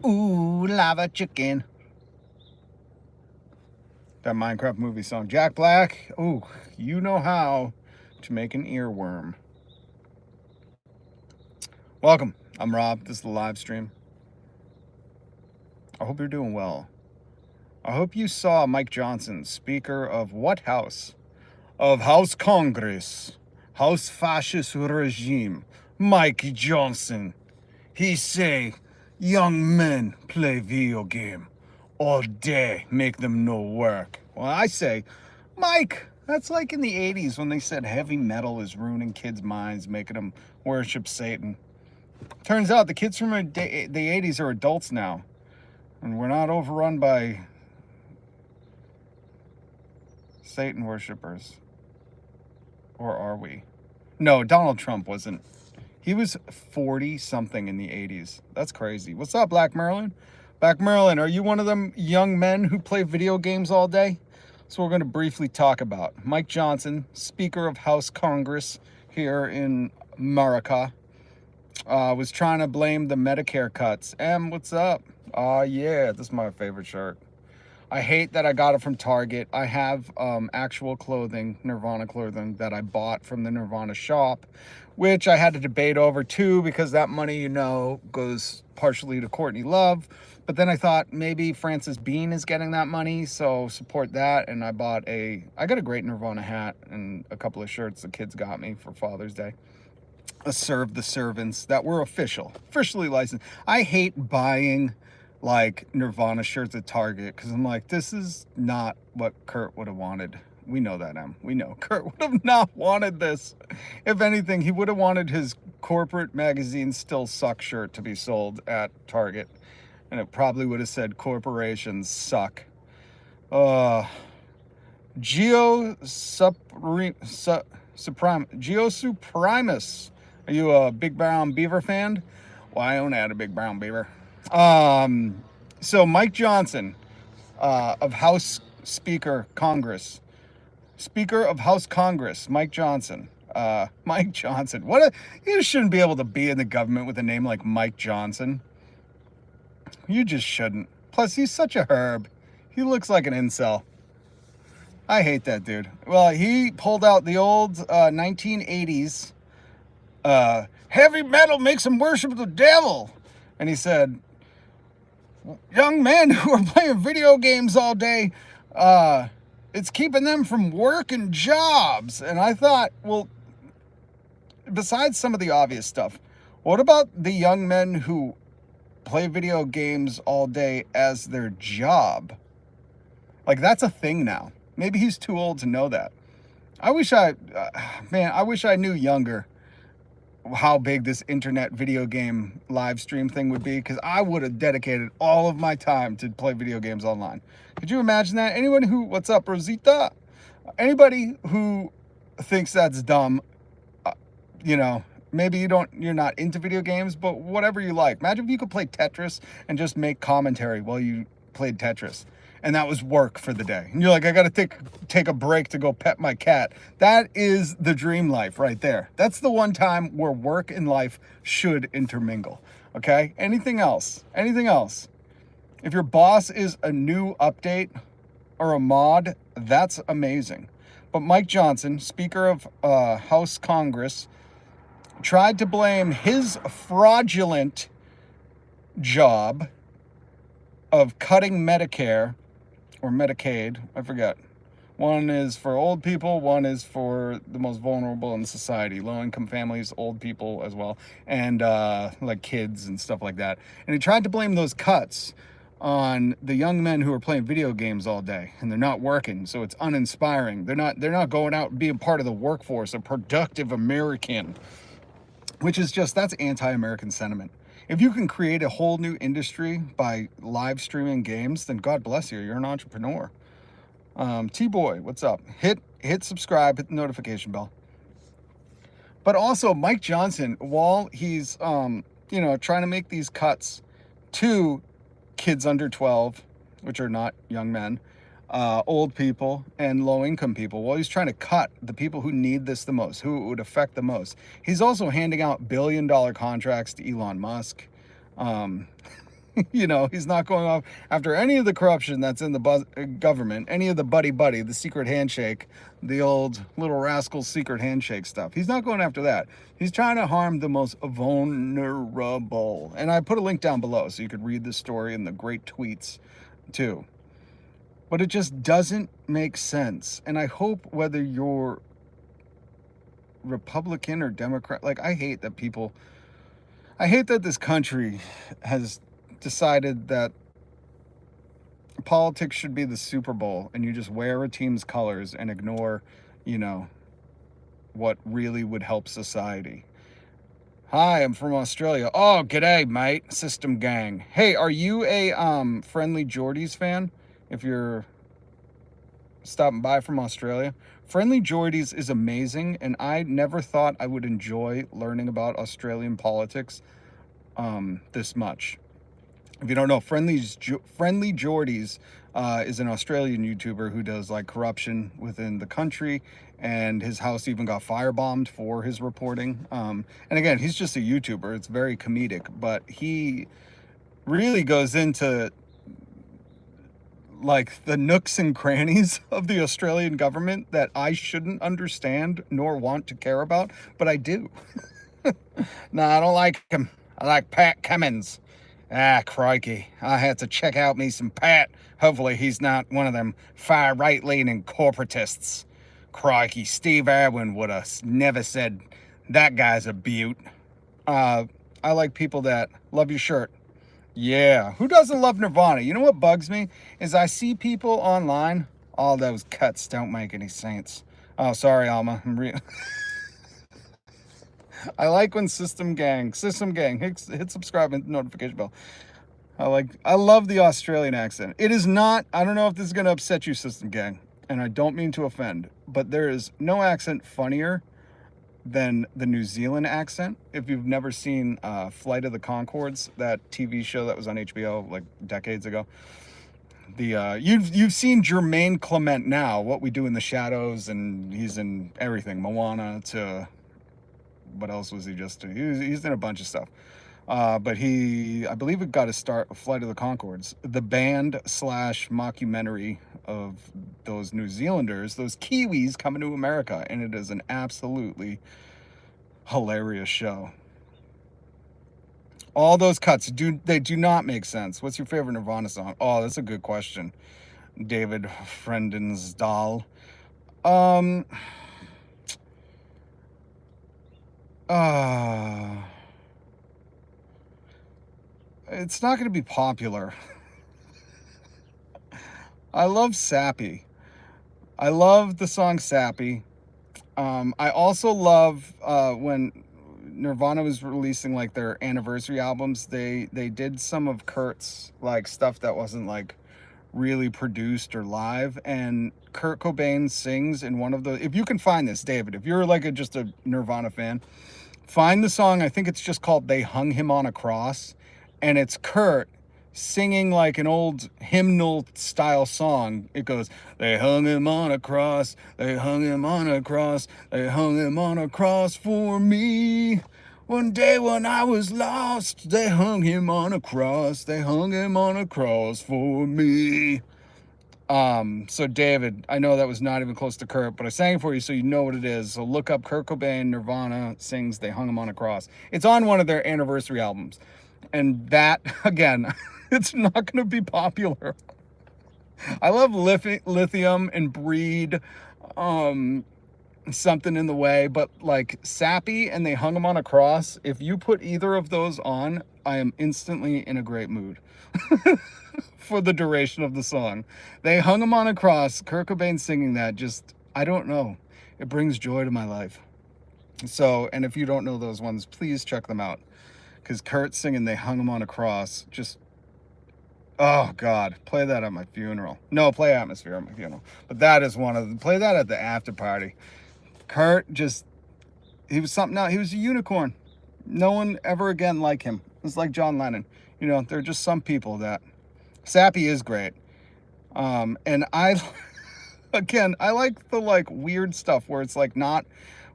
Ooh, lava chicken. That Minecraft movie song. Jack Black. Ooh, you know how to make an earworm. Welcome. I'm Rob. This is the live stream. I hope you're doing well. I hope you saw Mike Johnson, Speaker of what house? Of House Congress. House Fascist Regime. Mike Johnson. He say, young men play video game all day, make them no work. Well, I say, Mike, that's like in the 80s when they said heavy metal is ruining kids' minds, making them worship Satan. Turns out the kids from the 80s are adults now, and we're not overrun by Satan worshippers. Or are we? No, Donald Trump wasn't. He was 40-something in the 80s. That's crazy. What's up, Black Merlin? Black Merlin, are you one of them young men who play video games all day? So we're going to briefly talk about Mike Johnson, Speaker of House Congress here in America, was trying to blame the Medicare cuts. Em, what's up? Yeah, this is my favorite shirt. I hate that I got it from Target. I have actual clothing, Nirvana clothing, that I bought from the Nirvana shop, which I had to debate over too, because that money, you know, goes partially to Courtney Love. But then I thought maybe Frances Bean is getting that money, so support that. And I got a great Nirvana hat and a couple of shirts the kids got me for Father's Day. Serve the servants that were officially licensed. I hate buying like Nirvana shirts at Target because I'm like, this is not what Kurt would have wanted. We know that, Em. We know Kurt would have not wanted this. If anything, he would have wanted his corporate magazine Still Suck shirt to be sold at Target, and it probably would have said corporations suck. Geo Suprimus. Are you a Big Brown Beaver fan? Well, I own a Big Brown Beaver. So Mike Johnson, of House Speaker Congress, Speaker of House Congress, Mike Johnson. Mike Johnson. You shouldn't be able to be in the government with a name like Mike Johnson. You just shouldn't. Plus, he's such a herb. He looks like an incel. I hate that dude. Well, he pulled out the old 1980s heavy metal makes him worship the devil. And he said, young men who are playing video games all day, it's keeping them from work and jobs. And I thought, well, besides some of the obvious stuff, what about the young men who play video games all day as their job? Like, that's a thing now. Maybe he's too old to know that. I wish I knew younger how big this internet video game live stream thing would be, because I would have dedicated all of my time to play video games online. Could you imagine that? Anyone who, what's up, Rosita? Anybody who thinks that's dumb, maybe you're not into video games, but whatever you like. Imagine if you could play Tetris and just make commentary while you played Tetris. And that was work for the day. And you're like, I got to take a break to go pet my cat. That is the dream life right there. That's the one time where work and life should intermingle. Okay? Anything else? Anything else? If your boss is a new update or a mod, that's amazing. But Mike Johnson, Speaker of House Congress, tried to blame his fraudulent job of cutting Medicare or Medicaid, I forget. One is for old people, one is for the most vulnerable in society, low-income families, old people as well, and like kids and stuff like that. And he tried to blame those cuts on the young men who are playing video games all day, and they're not working, so it's uninspiring. They're not going out and being part of the workforce, a productive American, which is that's anti-American sentiment. If you can create a whole new industry by live streaming games, then God bless you. You're an entrepreneur. T-Boy, what's up? Hit subscribe, hit the notification bell. But also Mike Johnson, while he's trying to make these cuts to kids under 12, which are not young men, old people and low-income people. Well, he's trying to cut the people who need this the most, who it would affect the most. He's also handing out billion-dollar contracts to Elon Musk. You know, he's not going off after any of the corruption that's in the government, any of the buddy, the secret handshake, the old little rascal secret handshake stuff. He's not going after that. He's trying to harm the most vulnerable. And I put a link down below so you could read the story and the great tweets too. But it just doesn't make sense. And I hope whether you're Republican or Democrat, like I hate that this country has decided that politics should be the Super Bowl and you just wear a team's colors and ignore, you know, what really would help society. Hi, I'm from Australia. Oh, g'day, mate. System gang. Hey, are you a Friendly Jordies fan? If you're stopping by from Australia, Friendly Jordies is amazing, and I never thought I would enjoy learning about Australian politics this much. If you don't know, Friendly Jordies is an Australian YouTuber who does like corruption within the country, and his house even got firebombed for his reporting. And again, he's just a YouTuber. It's very comedic, but he really goes into like the nooks and crannies of the Australian government that I shouldn't understand nor want to care about, but I do. No, I don't like him. I like Pat Cummins. Ah, crikey. I had to check out me some Pat. Hopefully he's not one of them far right-leaning corporatists. Crikey, Steve Irwin would have never said that guy's a beaut. I like people that love your shirt. Yeah, who doesn't love Nirvana? You know what bugs me? Is I see people online, all those cuts don't make any sense. Oh, sorry, Alma. I like when System Gang, hit subscribe and notification bell. I love the Australian accent. It is not, I don't know if this is going to upset you, System Gang, and I don't mean to offend, but there is no accent funnier than the New Zealand accent. If you've never seen Flight of the Conchords, that TV show that was on HBO like decades ago, you've seen Jermaine Clement now, What We Do in the Shadows, and he's in everything, Moana to what else was he just in? He's in a bunch of stuff. But I believe it got a start, Flight of the Conchords, the band / mockumentary of those New Zealanders, those Kiwis coming to America, and it is an absolutely hilarious show. All those cuts, do not make sense. What's your favorite Nirvana song? Oh, that's a good question. David Frendensdahl. It's not going to be popular. I love Sappy. I love the song Sappy. I also love when Nirvana was releasing like their anniversary albums, they did some of Kurt's like stuff that wasn't like really produced or live, and Kurt Cobain sings in one of the, if you can find this, David, if you're like just a Nirvana fan, find the song. I think it's just called They Hung Him on a Cross, and it's Kurt singing like an old hymnal style song. It goes, they hung him on a cross, they hung him on a cross, they hung him on a cross for me. One day when I was lost, they hung him on a cross, they hung him on a cross for me. So David, I know that was not even close to Kurt, but I sang it for you so you know what it is. So look up Kurt Cobain, Nirvana sings They Hung Him on a Cross. It's on one of their anniversary albums. And that, again, it's not going to be popular. I love Lithium and Breed, Something in the Way, but like Sappy and They Hung Him on a Cross, if you put either of those on, I am instantly in a great mood. For the duration of the song. They Hung Him on a Cross, Kurt Cobain singing that, just, I don't know. It brings joy to my life. So, and if you don't know those ones, please check them out. Because Kurt singing They Hung Him on a Cross, just, oh God, play that at my funeral. No, play Atmosphere at my funeral. But that is one of them. Play that at the after party. Kurt just, he was something else. He was a unicorn. No one ever again like him. It's like John Lennon. You know, there are just some people that, Sappy is great. And I, again, I like the like weird stuff where it's like not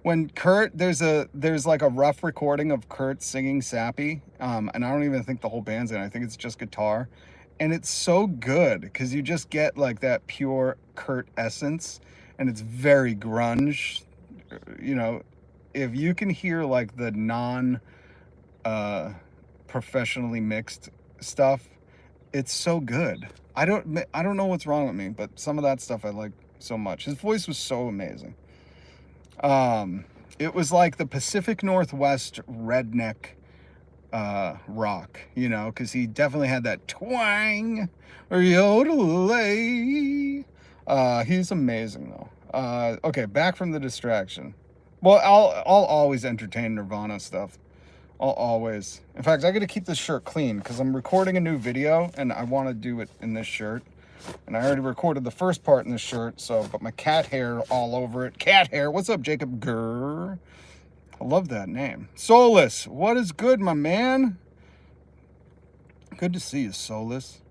when Kurt, there's like a rough recording of Kurt singing Sappy, and I don't even think the whole band's in it. I think it's just guitar, and it's so good because you just get like that pure Kurt essence, and it's very grunge. You know, if you can hear like the non professionally mixed stuff, it's so good. I don't know what's wrong with me, but some of that stuff I like so much. His voice was so amazing. It was like the Pacific Northwest redneck rock, you know, because he definitely had that twang or yodelay. He's amazing though. Okay, back from the distraction. Well, I'll always entertain Nirvana stuff. I'll always. In fact, I got to keep this shirt clean because I'm recording a new video and I want to do it in this shirt. And I already recorded the first part in this shirt, so, but my cat hair all over it. Cat hair. What's up, Jacob Gurr? I love that name. Solus, what is good, my man? Good to see you, Solus.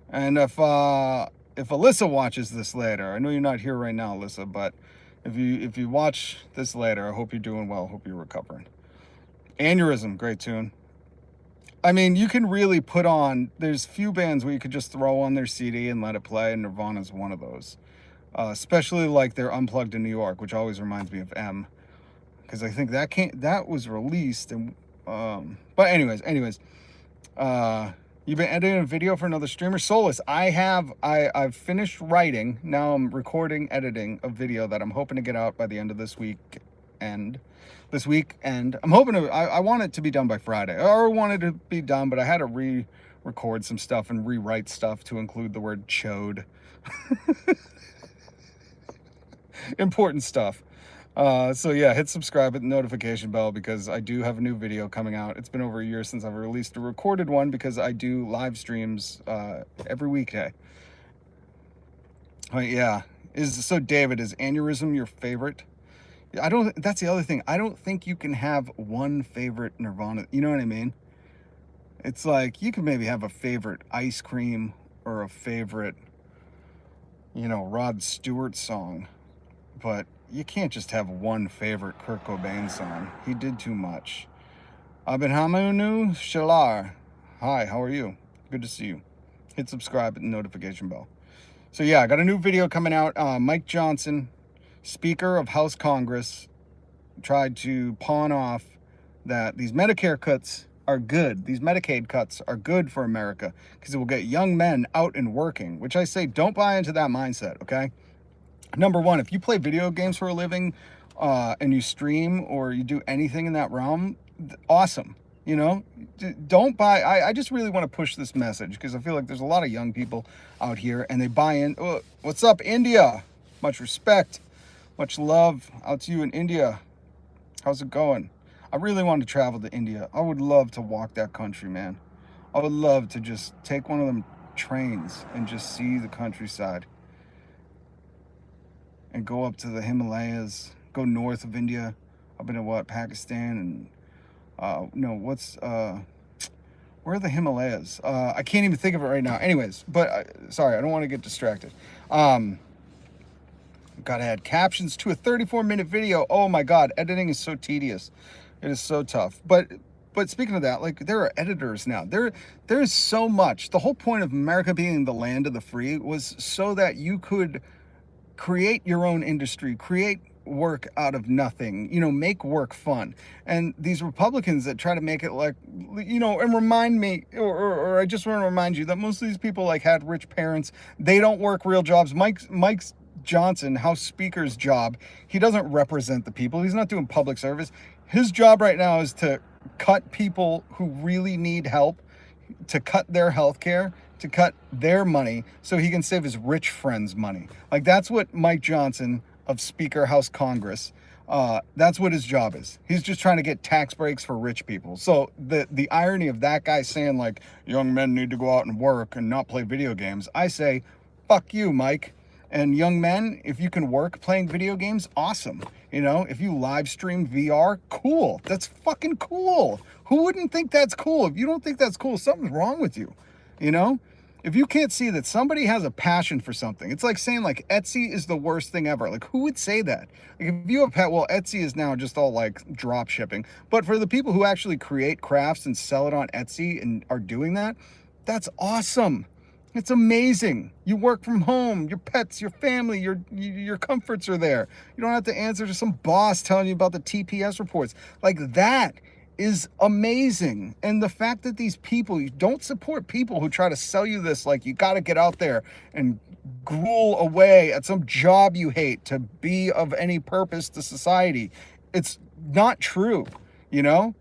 And if Alyssa watches this later, I know you're not here right now, Alyssa, but if you watch this later, I hope you're doing well. Hope you're recovering. Aneurysm, great tune. I mean, you can really put on, there's few bands where you could just throw on their CD and let it play, and Nirvana's one of those. Especially like their Unplugged in New York, which always reminds me of M. Because I think that was released, and but anyways, you've been editing a video for another streamer, Solus. I've finished writing. Now I'm recording, editing a video that I'm hoping to get out by the end of this week. I'm hoping to, I want it to be done by Friday. I already wanted to be done, but I had to re-record some stuff and rewrite stuff to include the word chode. Important stuff. So yeah, hit subscribe, hit the notification bell because I do have a new video coming out. It's been over a year since I've released a recorded one because I do live streams every weekday. But yeah, so David, is Aneurysm your favorite? That's the other thing. I don't think you can have one favorite Nirvana. You know what I mean? It's like you can maybe have a favorite Ice Cream or a favorite, you know, Rod Stewart song, but you can't just have one favorite Kurt Cobain song. He did too much. Abenhamunu Shalar. Hi, how are you? Good to see you. Hit subscribe and notification bell. So yeah, I got a new video coming out. Mike Johnson, Speaker of House Congress, tried to pawn off that these Medicare cuts are good. These Medicaid cuts are good for America because it will get young men out and working, which I say don't buy into that mindset, okay? Number one, if you play video games for a living and you stream or you do anything in that realm, awesome. You know, don't buy. I just really want to push this message because I feel like there's a lot of young people out here and they buy in. Oh, what's up, India? Much respect. Much love out to you in India. How's it going? I really want to travel to India. I would love to walk that country, man. I would love to just take one of them trains and just see the countryside. And go up to the Himalayas, go north of India, up into what, Pakistan, and where are the Himalayas? I can't even think of it right now. Anyways, but sorry, I don't want to get distracted. Gotta add captions to a 34-minute video. Oh my God, editing is so tedious. It is so tough. But speaking of that, like there are editors now. There's so much. The whole point of America being the land of the free was so that you could create your own industry, create work out of nothing, you know, make work fun. And these Republicans that try to make it like, you know, and remind me, or I just want to remind you that most of these people like had rich parents. They don't work real jobs. Mike Johnson, House Speaker's job, he doesn't represent the people. He's not doing public service. His job right now is to cut people who really need help, to cut their health care, to cut their money so he can save his rich friends' money. Like that's what Mike Johnson of Speaker House Congress, that's what his job is. He's just trying to get tax breaks for rich people. So the irony of that guy saying like young men need to go out and work and not play video games, I say, fuck you, Mike. And young men, if you can work playing video games, awesome. You know, if you live stream VR, cool. That's fucking cool. Who wouldn't think that's cool? If you don't think that's cool, something's wrong with you, you know? If you can't see that somebody has a passion for something, it's like saying like Etsy is the worst thing ever. Like, who would say that? Like, if you have well, Etsy is now just all like drop shipping. But for the people who actually create crafts and sell it on Etsy and are doing that, that's awesome. It's amazing. You work from home, your pets, your family, your comforts are there. You don't have to answer to some boss telling you about the TPS reports. Like, that is amazing. And the fact that these people, you don't support people who try to sell you this, like, you got to get out there and gruel away at some job you hate to be of any purpose to society. It's not true, you know?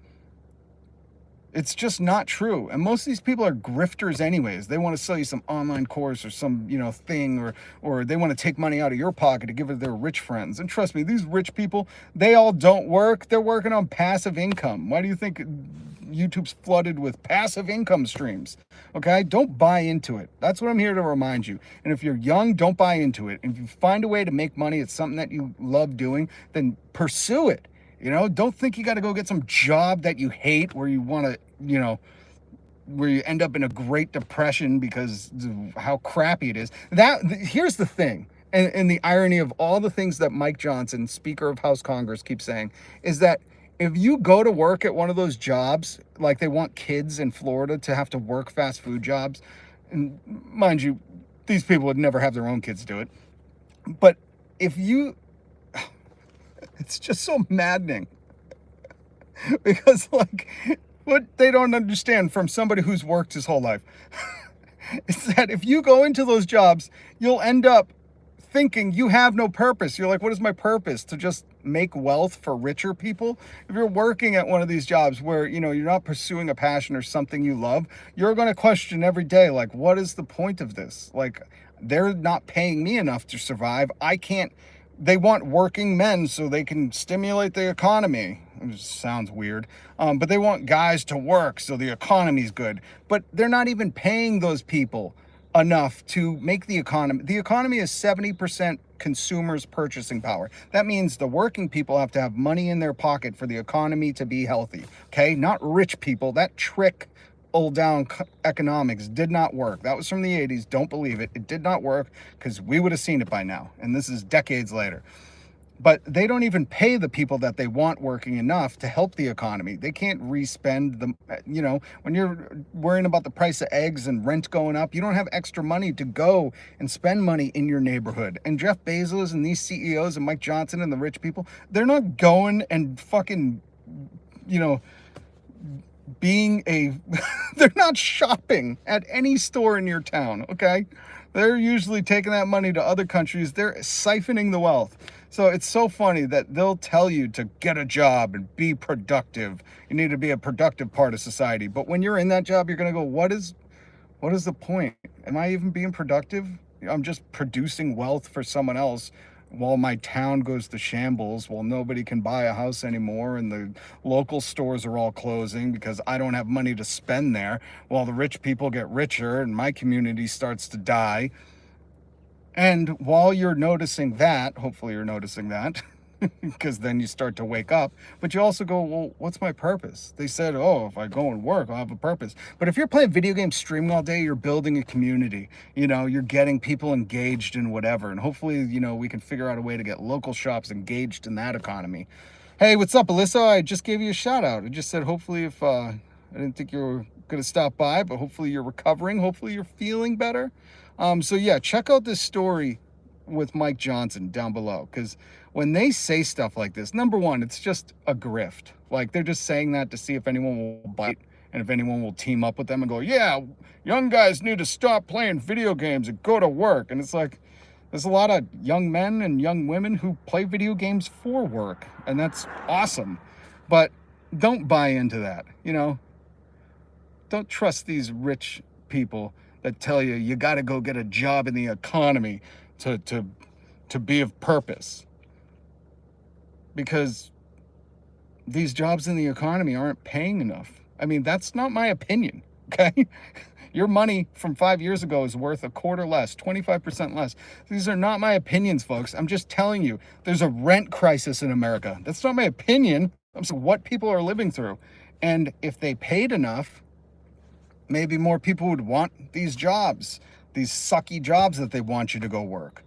It's just not true. And most of these people are grifters anyways. They want to sell you some online course or some, thing, or they want to take money out of your pocket to give it to their rich friends. And trust me, these rich people, they all don't work. They're working on passive income. Why do you think YouTube's flooded with passive income streams? Okay? Don't buy into it. That's what I'm here to remind you. And if you're young, don't buy into it. If you find a way to make money, it's something that you love doing, then pursue it. Don't think you got to go get some job that you hate where you want to, where you end up in a Great Depression because of how crappy it is. Here's the thing, and the irony of all the things that Mike Johnson, Speaker of House Congress, keeps saying is that if you go to work at one of those jobs, like they want kids in Florida to have to work fast food jobs, and mind you, these people would never have their own kids do it. But if you... It's just so maddening because, like, what they don't understand from somebody who's worked his whole life is that if you go into those jobs, you'll end up thinking you have no purpose. You're like, what is my purpose? To just make wealth for richer people? If you're working at one of these jobs where, you're not pursuing a passion or something you love, you're going to question every day, like, what is the point of this? Like, they're not paying me enough to survive. I can't. They want working men so they can stimulate the economy. It sounds weird. But they want guys to work so the economy's good. But they're not even paying those people enough to make the economy. The economy is 70% consumers' purchasing power. That means the working people have to have money in their pocket for the economy to be healthy. Okay? Not rich people. That trick old down economics did not work. That was from the 80s. Don't believe it. It did not work because we would have seen it by now. And this is decades later. But they don't even pay the people that they want working enough to help the economy. They can't respend the, when you're worrying about the price of eggs and rent going up, you don't have extra money to go and spend money in your neighborhood. And Jeff Bezos and these CEOs and Mike Johnson and the rich people, they're not going and fucking, they're not shopping at any store in your town, okay? They're usually taking that money to other countries. They're siphoning the wealth. So it's so funny that they'll tell you to get a job and be productive. You need to be a productive part of society. But when you're in that job, you're going to go, what is the point? Am I even being productive? I'm just producing wealth for someone else while my town goes to shambles, while nobody can buy a house anymore and the local stores are all closing because I don't have money to spend there, while the rich people get richer and my community starts to die. And while you're noticing that, hopefully you're noticing that, because then you start to wake up, but you also go, well, what's my purpose? They said, oh, if I go and work, I'll have a purpose. But if you're playing video games, streaming all day, you're building a community, you're getting people engaged in whatever. And hopefully, we can figure out a way to get local shops engaged in that economy. Hey, what's up, Alyssa? I just gave you a shout out. I just said, hopefully if, I didn't think you were going to stop by, but hopefully you're recovering. Hopefully you're feeling better. So yeah, check out this story with Mike Johnson down below, because when they say stuff like this, number one, it's just a grift. Like, they're just saying that to see if anyone will bite and if anyone will team up with them and go, yeah, young guys need to stop playing video games and go to work. And it's like, there's a lot of young men and young women who play video games for work, and that's awesome. But don't buy into that, Don't trust these rich people that tell you got to go get a job in the economy to be of purpose. Because these jobs in the economy aren't paying enough. I mean, that's not my opinion, okay? Your money from 5 years ago is worth a quarter less, 25% less. These are not my opinions, folks. I'm just telling you, there's a rent crisis in America. That's not my opinion. I'm saying what people are living through. And if they paid enough, maybe more people would want these jobs, these sucky jobs that they want you to go work.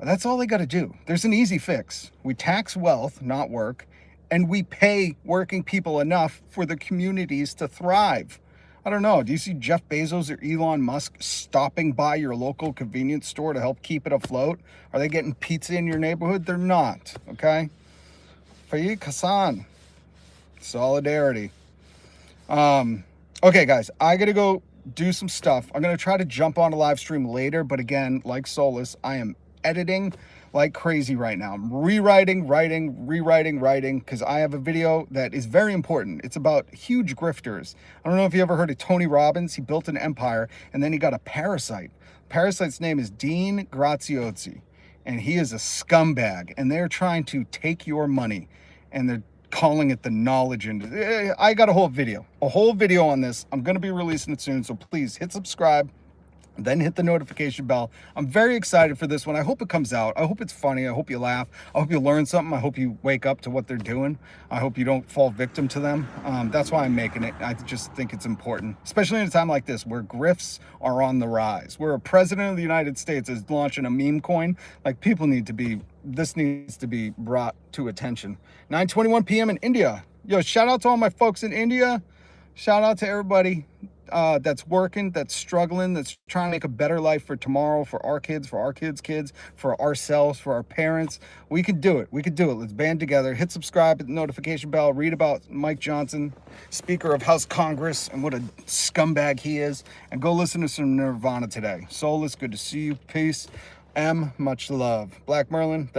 That's all they got to do. There's an easy fix. We tax wealth, not work, and we pay working people enough for the communities to thrive. I don't know. Do you see Jeff Bezos or Elon Musk stopping by your local convenience store to help keep it afloat? Are they getting pizza in your neighborhood? They're not, okay? Fayyad Hassan. Solidarity. Okay, guys, I got to go do some stuff. I'm going to try to jump on a live stream later, but again, like Solus, I am editing like crazy right now. I'm rewriting, writing, because I have a video that is very important. It's about huge grifters. I don't know if you ever heard of Tony Robbins. He built an empire, and then he got a parasite. Parasite's name is Dean Graziosi, and he is a scumbag, and they're trying to take your money, and they're calling it the knowledge industry. I got a whole video on this. I'm going to be releasing it soon, so please hit subscribe, then hit the notification bell. I'm very excited for this one. I hope it comes out. I hope it's funny. I hope you laugh. I hope you learn something. I hope you wake up to what they're doing. I hope you don't fall victim to them. That's why I'm making it. I just think it's important, especially in a time like this where grifts are on the rise, where a president of the United States is launching a meme coin. Like, people need to be, this needs to be brought to attention. 9:21 p.m. in India. Yo, shout out to all my folks in India. Shout out to everybody that's working, that's struggling, that's trying to make a better life for tomorrow, for our kids, kids, for ourselves, for our parents. We can do it. We can do it. Let's band together. Hit subscribe, hit the notification bell, read about Mike Johnson, Speaker of House Congress, and what a scumbag he is. And go listen to some Nirvana today. Solus, good to see you. Peace. M, much love. Black Merlin.